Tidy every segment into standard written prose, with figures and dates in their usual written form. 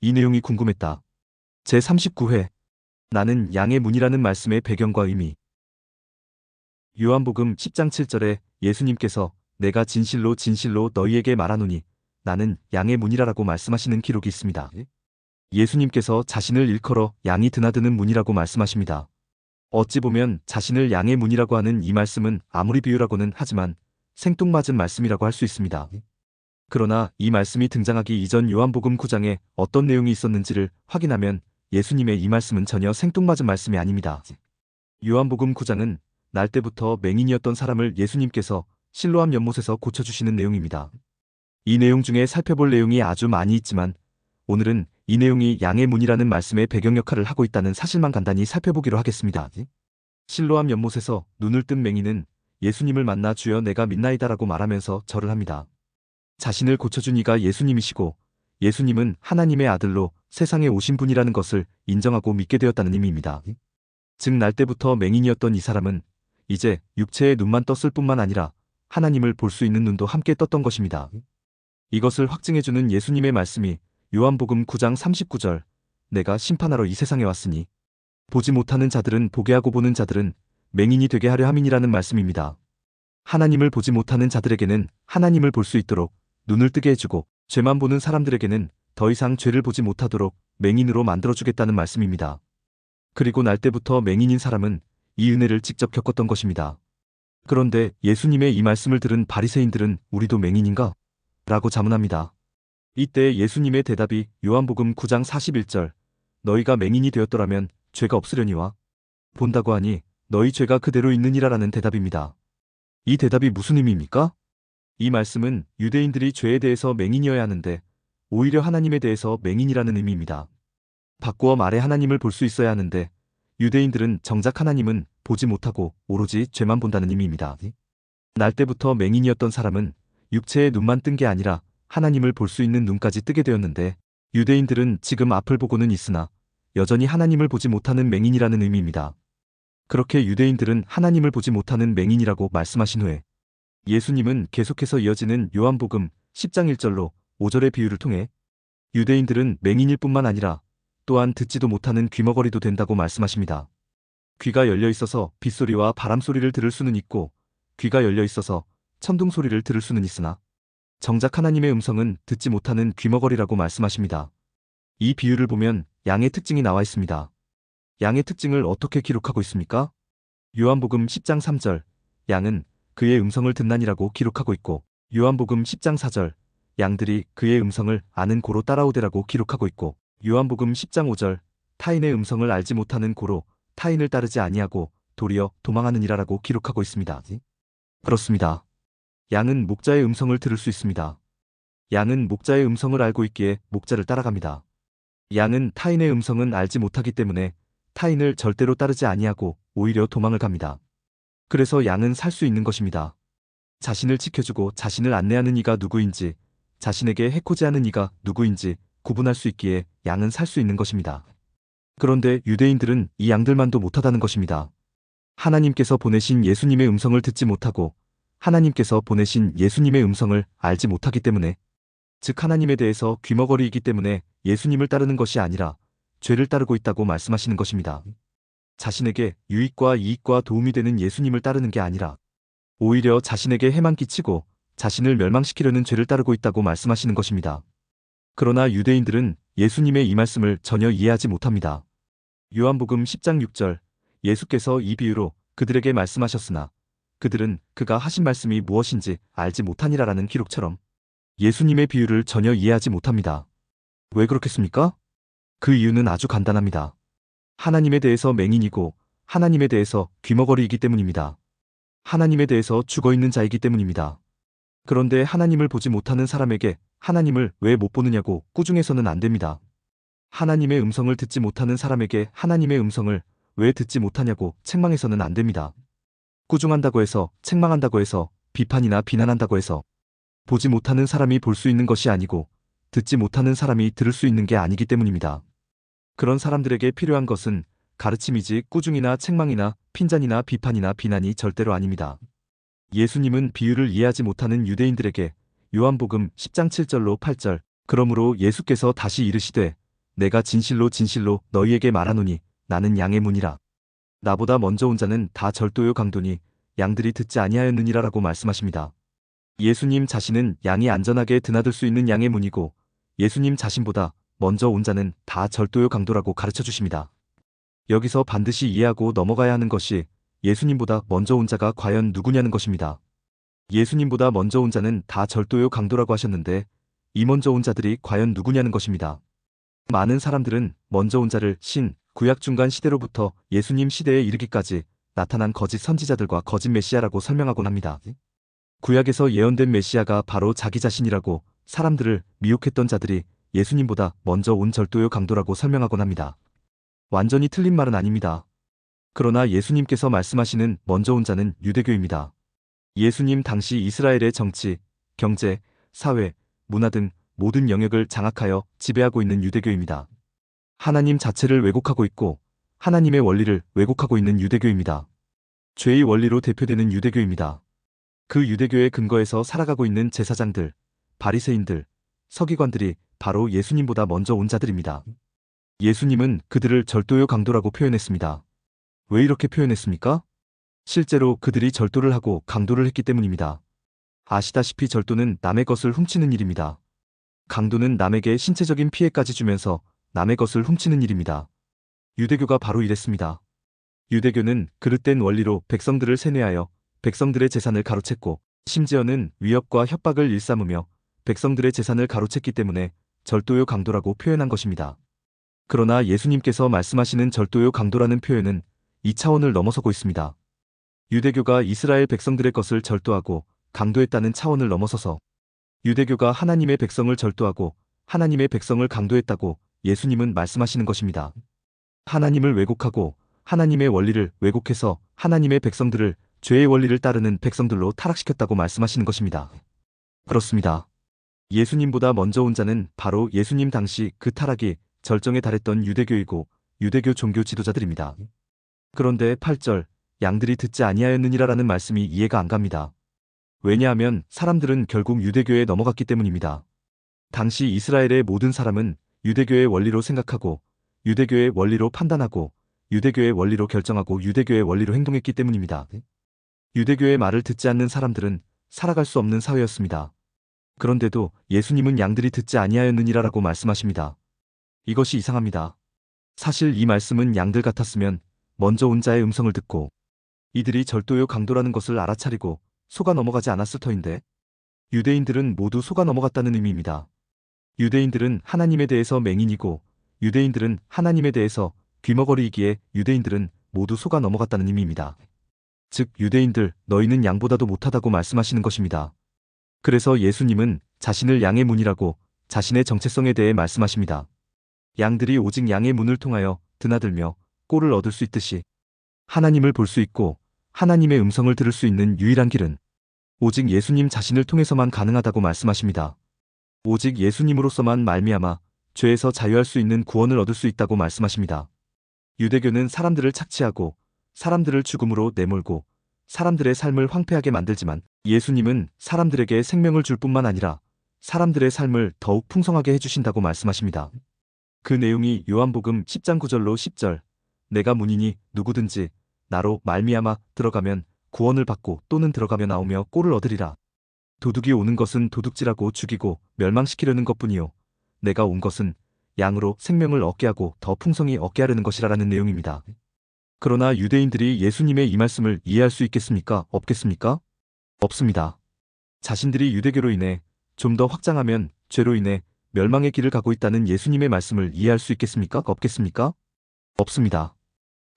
이 내용이 궁금했다. 제39회 나는 양의 문이라는 말씀의 배경과 의미. 요한복음 10장 7절에 예수님께서 내가 진실로 진실로 너희에게 말하노니 나는 양의 문이라라고 말씀하시는 기록이 있습니다. 예수님께서 자신을 일컬어 양이 드나드는 문이라고 말씀하십니다. 어찌 보면 자신을 양의 문이라고 하는 이 말씀은 아무리 비유라고는 하지만 생뚱맞은 말씀이라고 할 수 있습니다. 그러나 이 말씀이 등장하기 이전 요한복음 9장에 어떤 내용이 있었는지를 확인하면 예수님의 이 말씀은 전혀 생뚱맞은 말씀이 아닙니다. 요한복음 9장은 날 때부터 맹인이었던 사람을 예수님께서 실로암 연못에서 고쳐주시는 내용입니다. 이 내용 중에 살펴볼 내용이 아주 많이 있지만 오늘은 이 내용이 양의 문이라는 말씀의 배경 역할을 하고 있다는 사실만 간단히 살펴보기로 하겠습니다. 실로암 연못에서 눈을 뜬 맹인은 예수님을 만나 주여 내가 믿나이다라고 말하면서 절을 합니다. 자신을 고쳐준 이가 예수님이시고 예수님은 하나님의 아들로 세상에 오신 분이라는 것을 인정하고 믿게 되었다는 의미입니다. 즉 날 때부터 맹인이었던 이 사람은 이제 육체의 눈만 떴을 뿐만 아니라 하나님을 볼 수 있는 눈도 함께 떴던 것입니다. 이것을 확증해주는 예수님의 말씀이 요한복음 9장 39절 내가 심판하러 이 세상에 왔으니 보지 못하는 자들은 보게 하고 보는 자들은 맹인이 되게 하려 함이니라는 말씀입니다. 하나님을 보지 못하는 자들에게는 하나님을 볼 수 있도록 눈을 뜨게 해주고 죄만 보는 사람들에게는 더 이상 죄를 보지 못하도록 맹인으로 만들어주겠다는 말씀입니다. 그리고 날 때부터 맹인인 사람은 이 은혜를 직접 겪었던 것입니다. 그런데 예수님의 이 말씀을 들은 바리새인들은 우리도 맹인인가? 라고 자문합니다. 이때 예수님의 대답이 요한복음 9장 41절 너희가 맹인이 되었더라면 죄가 없으려니와 본다고 하니 너희 죄가 그대로 있느니라라는 대답입니다. 이 대답이 무슨 의미입니까? 이 말씀은 유대인들이 죄에 대해서 맹인이어야 하는데 오히려 하나님에 대해서 맹인이라는 의미입니다. 바꾸어 말해 하나님을 볼 수 있어야 하는데 유대인들은 정작 하나님은 보지 못하고 오로지 죄만 본다는 의미입니다. 날 때부터 맹인이었던 사람은 육체의 눈만 뜬 게 아니라 하나님을 볼 수 있는 눈까지 뜨게 되었는데 유대인들은 지금 앞을 보고는 있으나 여전히 하나님을 보지 못하는 맹인이라는 의미입니다. 그렇게 유대인들은 하나님을 보지 못하는 맹인이라고 말씀하신 후에 예수님은 계속해서 이어지는 요한복음 10장 1절로 5절의 비유를 통해 유대인들은 맹인일 뿐만 아니라 또한 듣지도 못하는 귀머거리도 된다고 말씀하십니다. 귀가 열려 있어서 빗소리와 바람소리를 들을 수는 있고 귀가 열려 있어서 천둥소리를 들을 수는 있으나 정작 하나님의 음성은 듣지 못하는 귀머거리라고 말씀하십니다. 이 비유를 보면 양의 특징이 나와 있습니다. 양의 특징을 어떻게 기록하고 있습니까? 요한복음 10장 3절 양은 그의 음성을 듣나니라고 기록하고 있고 요한복음 10장 4절 양들이 그의 음성을 아는 고로 따라오되라고 기록하고 있고 요한복음 10장 5절 타인의 음성을 알지 못하는 고로 타인을 따르지 아니하고 도리어 도망하느니라라고 기록하고 있습니다. 그렇습니다. 양은 목자의 음성을 들을 수 있습니다. 양은 목자의 음성을 알고 있기에 목자를 따라갑니다. 양은 타인의 음성은 알지 못하기 때문에 타인을 절대로 따르지 아니하고 오히려 도망을 갑니다. 그래서 양은 살 수 있는 것입니다. 자신을 지켜주고 자신을 안내하는 이가 누구인지 자신에게 해코지하는 이가 누구인지 구분할 수 있기에 양은 살 수 있는 것입니다. 그런데 유대인들은 이 양들만도 못하다는 것입니다. 하나님께서 보내신 예수님의 음성을 듣지 못하고 하나님께서 보내신 예수님의 음성을 알지 못하기 때문에 즉 하나님에 대해서 귀머거리이기 때문에 예수님을 따르는 것이 아니라 죄를 따르고 있다고 말씀하시는 것입니다. 자신에게 유익과 이익과 도움이 되는 예수님을 따르는 게 아니라 오히려 자신에게 해만 끼치고 자신을 멸망시키려는 죄를 따르고 있다고 말씀하시는 것입니다. 그러나 유대인들은 예수님의 이 말씀을 전혀 이해하지 못합니다. 요한복음 10장 6절 예수께서 이 비유로 그들에게 말씀하셨으나 그들은 그가 하신 말씀이 무엇인지 알지 못하니라라는 기록처럼 예수님의 비유를 전혀 이해하지 못합니다. 왜 그렇겠습니까? 그 이유는 아주 간단합니다. 하나님에 대해서 맹인이고 하나님에 대해서 귀머거리이기 때문입니다. 하나님에 대해서 죽어있는 자이기 때문입니다. 그런데 하나님을 보지 못하는 사람에게 하나님을 왜 못 보느냐고 꾸중해서는 안 됩니다. 하나님의 음성을 듣지 못하는 사람에게 하나님의 음성을 왜 듣지 못하냐고 책망해서는 안 됩니다. 꾸중한다고 해서 책망한다고 해서 비판이나 비난한다고 해서 보지 못하는 사람이 볼 수 있는 것이 아니고 듣지 못하는 사람이 들을 수 있는 게 아니기 때문입니다. 그런 사람들에게 필요한 것은 가르침이지 꾸중이나 책망이나 핀잔이나 비판이나 비난이 절대로 아닙니다. 예수님은 비유를 이해하지 못하는 유대인들에게 요한복음 10장 7절로 8절 그러므로 예수께서 다시 이르시되 내가 진실로 진실로 너희에게 말하노니 나는 양의 문이라. 나보다 먼저 온 자는 다 절도요 강도니 양들이 듣지 아니하였느니라라고 말씀하십니다. 예수님 자신은 양이 안전하게 드나들 수 있는 양의 문이고 예수님 자신보다 먼저 온 자는 다 절도요 강도라고 가르쳐 주십니다. 여기서 반드시 이해하고 넘어가야 하는 것이 예수님보다 먼저 온 자가 과연 누구냐는 것입니다. 예수님보다 먼저 온 자는 다 절도요 강도라고 하셨는데 이 먼저 온 자들이 과연 누구냐는 것입니다. 많은 사람들은 먼저 온 자를 구약 중간 시대로부터 예수님 시대에 이르기까지 나타난 거짓 선지자들과 거짓 메시아라고 설명하곤 합니다. 구약에서 예언된 메시아가 바로 자기 자신이라고 사람들을 미혹했던 자들이 예수님보다 먼저 온 절도요 강도라고 설명하곤 합니다. 완전히 틀린 말은 아닙니다. 그러나 예수님께서 말씀하시는 먼저 온 자는 유대교입니다. 예수님 당시 이스라엘의 정치, 경제, 사회, 문화 등 모든 영역을 장악하여 지배하고 있는 유대교입니다. 하나님 자체를 왜곡하고 있고 하나님의 원리를 왜곡하고 있는 유대교입니다. 죄의 원리로 대표되는 유대교입니다. 그 유대교의 근거에서 살아가고 있는 제사장들, 바리새인들, 서기관들이 바로 예수님보다 먼저 온 자들입니다. 예수님은 그들을 절도요 강도라고 표현했습니다. 왜 이렇게 표현했습니까? 실제로 그들이 절도를 하고 강도를 했기 때문입니다. 아시다시피 절도는 남의 것을 훔치는 일입니다. 강도는 남에게 신체적인 피해까지 주면서 남의 것을 훔치는 일입니다. 유대교가 바로 이랬습니다. 유대교는 그릇된 원리로 백성들을 세뇌하여 백성들의 재산을 가로챘고 심지어는 위협과 협박을 일삼으며 백성들의 재산을 가로챘기 때문에 절도요 강도라고 표현한 것입니다. 그러나 예수님께서 말씀하시는 절도요 강도라는 표현은 이 차원을 넘어서고 있습니다. 유대교가 이스라엘 백성들의 것을 절도하고 강도했다는 차원을 넘어서서 유대교가 하나님의 백성을 절도하고 하나님의 백성을 강도했다고 예수님은 말씀하시는 것입니다. 하나님을 왜곡하고 하나님의 원리를 왜곡해서 하나님의 백성들을 죄의 원리를 따르는 백성들로 타락시켰다고 말씀하시는 것입니다. 그렇습니다. 예수님보다 먼저 온 자는 바로 예수님 당시 그 타락이 절정에 달했던 유대교이고 유대교 종교 지도자들입니다. 그런데 8절 양들이 듣지 아니하였느니라라는 말씀이 이해가 안 갑니다. 왜냐하면 사람들은 결국 유대교에 넘어갔기 때문입니다. 당시 이스라엘의 모든 사람은 유대교의 원리로 생각하고 유대교의 원리로 판단하고 유대교의 원리로 결정하고 유대교의 원리로 행동했기 때문입니다. 유대교의 말을 듣지 않는 사람들은 살아갈 수 없는 사회였습니다. 그런데도 예수님은 양들이 듣지 아니하였느니라라고 말씀하십니다. 이것이 이상합니다. 사실 이 말씀은 양들 같았으면 먼저 온 자의 음성을 듣고 이들이 절도요 강도라는 것을 알아차리고 속아 넘어가지 않았을 터인데 유대인들은 모두 속아 넘어갔다는 의미입니다. 유대인들은 하나님에 대해서 맹인이고 유대인들은 하나님에 대해서 귀머거리이기에 유대인들은 모두 속아 넘어갔다는 의미입니다. 즉 유대인들 너희는 양보다도 못하다고 말씀하시는 것입니다. 그래서 예수님은 자신을 양의 문이라고 자신의 정체성에 대해 말씀하십니다. 양들이 오직 양의 문을 통하여 드나들며 꼴을 얻을 수 있듯이 하나님을 볼 수 있고 하나님의 음성을 들을 수 있는 유일한 길은 오직 예수님 자신을 통해서만 가능하다고 말씀하십니다. 오직 예수님으로서만 말미암아 죄에서 자유할 수 있는 구원을 얻을 수 있다고 말씀하십니다. 유대교는 사람들을 착취하고 사람들을 죽음으로 내몰고 사람들의 삶을 황폐하게 만들지만 예수님은 사람들에게 생명을 줄 뿐만 아니라 사람들의 삶을 더욱 풍성하게 해주신다고 말씀하십니다. 그 내용이 요한복음 10장 9절로 10절 내가 문이니 누구든지 나로 말미암아 들어가면 구원을 받고 또는 들어가며 나오며 꼴을 얻으리라. 도둑이 오는 것은 도둑질하고 죽이고 멸망시키려는 것뿐이요 내가 온 것은 양으로 생명을 얻게 하고 더 풍성히 얻게 하려는 것이라는 내용입니다. 그러나 유대인들이 예수님의 이 말씀을 이해할 수 있겠습니까? 없겠습니까? 없습니다. 자신들이 유대교로 인해 좀 더 확장하면 죄로 인해 멸망의 길을 가고 있다는 예수님의 말씀을 이해할 수 있겠습니까? 없겠습니까? 없습니다.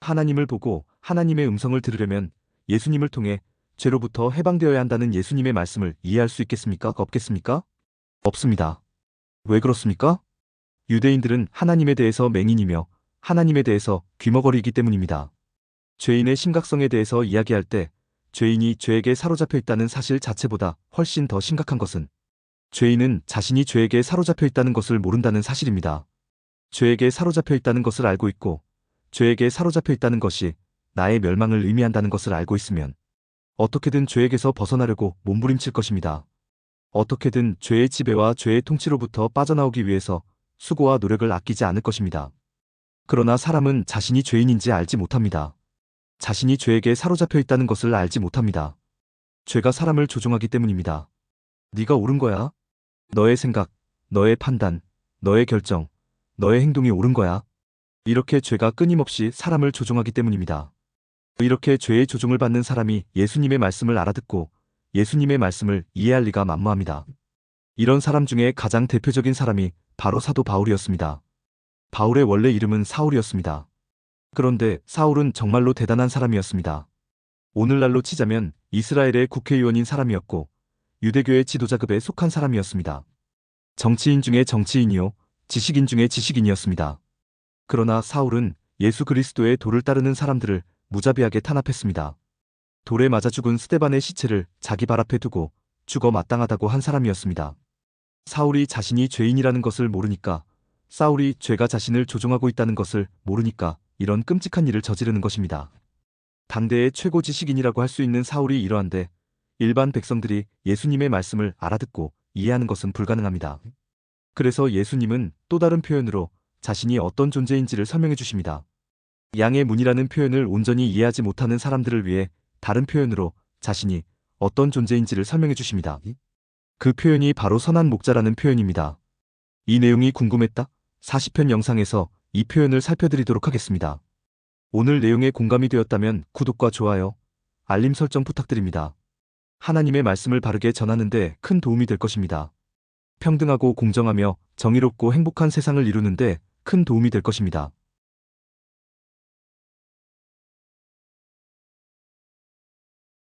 하나님을 보고 하나님의 음성을 들으려면 예수님을 통해 죄로부터 해방되어야 한다는 예수님의 말씀을 이해할 수 있겠습니까? 없겠습니까? 없습니다. 왜 그렇습니까? 유대인들은 하나님에 대해서 맹인이며 하나님에 대해서 귀머거리이기 때문입니다. 죄인의 심각성에 대해서 이야기할 때 죄인이 죄에게 사로잡혀 있다는 사실 자체보다 훨씬 더 심각한 것은 죄인은 자신이 죄에게 사로잡혀 있다는 것을 모른다는 사실입니다. 죄에게 사로잡혀 있다는 것을 알고 있고 죄에게 사로잡혀 있다는 것이 나의 멸망을 의미한다는 것을 알고 있으면 어떻게든 죄에게서 벗어나려고 몸부림칠 것입니다. 어떻게든 죄의 지배와 죄의 통치로부터 빠져나오기 위해서 수고와 노력을 아끼지 않을 것입니다. 그러나 사람은 자신이 죄인인지 알지 못합니다. 자신이 죄에게 사로잡혀 있다는 것을 알지 못합니다. 죄가 사람을 조종하기 때문입니다. 네가 옳은 거야. 너의 생각, 너의 판단, 너의 결정, 너의 행동이 옳은 거야. 이렇게 죄가 끊임없이 사람을 조종하기 때문입니다. 이렇게 죄의 조종을 받는 사람이 예수님의 말씀을 알아듣고 예수님의 말씀을 이해할 리가 만무합니다. 이런 사람 중에 가장 대표적인 사람이 바로 사도 바울이었습니다. 바울의 원래 이름은 사울이었습니다. 그런데 사울은 정말로 대단한 사람이었습니다. 오늘날로 치자면 이스라엘의 국회의원인 사람이었고 유대교의 지도자급에 속한 사람이었습니다. 정치인 중에 정치인이요, 지식인 중에 지식인이었습니다. 그러나 사울은 예수 그리스도의 도를 따르는 사람들을 무자비하게 탄압했습니다. 돌에 맞아 죽은 스데반의 시체를 자기 발 앞에 두고 죽어 마땅하다고 한 사람이었습니다. 사울이 자신이 죄인이라는 것을 모르니까, 사울이 죄가 자신을 조종하고 있다는 것을 모르니까 이런 끔찍한 일을 저지르는 것입니다. 당대의 최고 지식인이라고 할 수 있는 사울이 이러한데 일반 백성들이 예수님의 말씀을 알아듣고 이해하는 것은 불가능합니다. 그래서 예수님은 또 다른 표현으로 자신이 어떤 존재인지를 설명해 주십니다. 양의 문이라는 표현을 온전히 이해하지 못하는 사람들을 위해 다른 표현으로 자신이 어떤 존재인지를 설명해 주십니다. 그 표현이 바로 선한 목자라는 표현입니다. 이 내용이 궁금했다? 40편 영상에서 이 표현을 살펴드리도록 하겠습니다. 오늘 내용에 공감이 되었다면 구독과 좋아요, 알림 설정 부탁드립니다. 하나님의 말씀을 바르게 전하는 데 큰 도움이 될 것입니다. 평등하고 공정하며 정의롭고 행복한 세상을 이루는 데 큰 도움이 될 것입니다.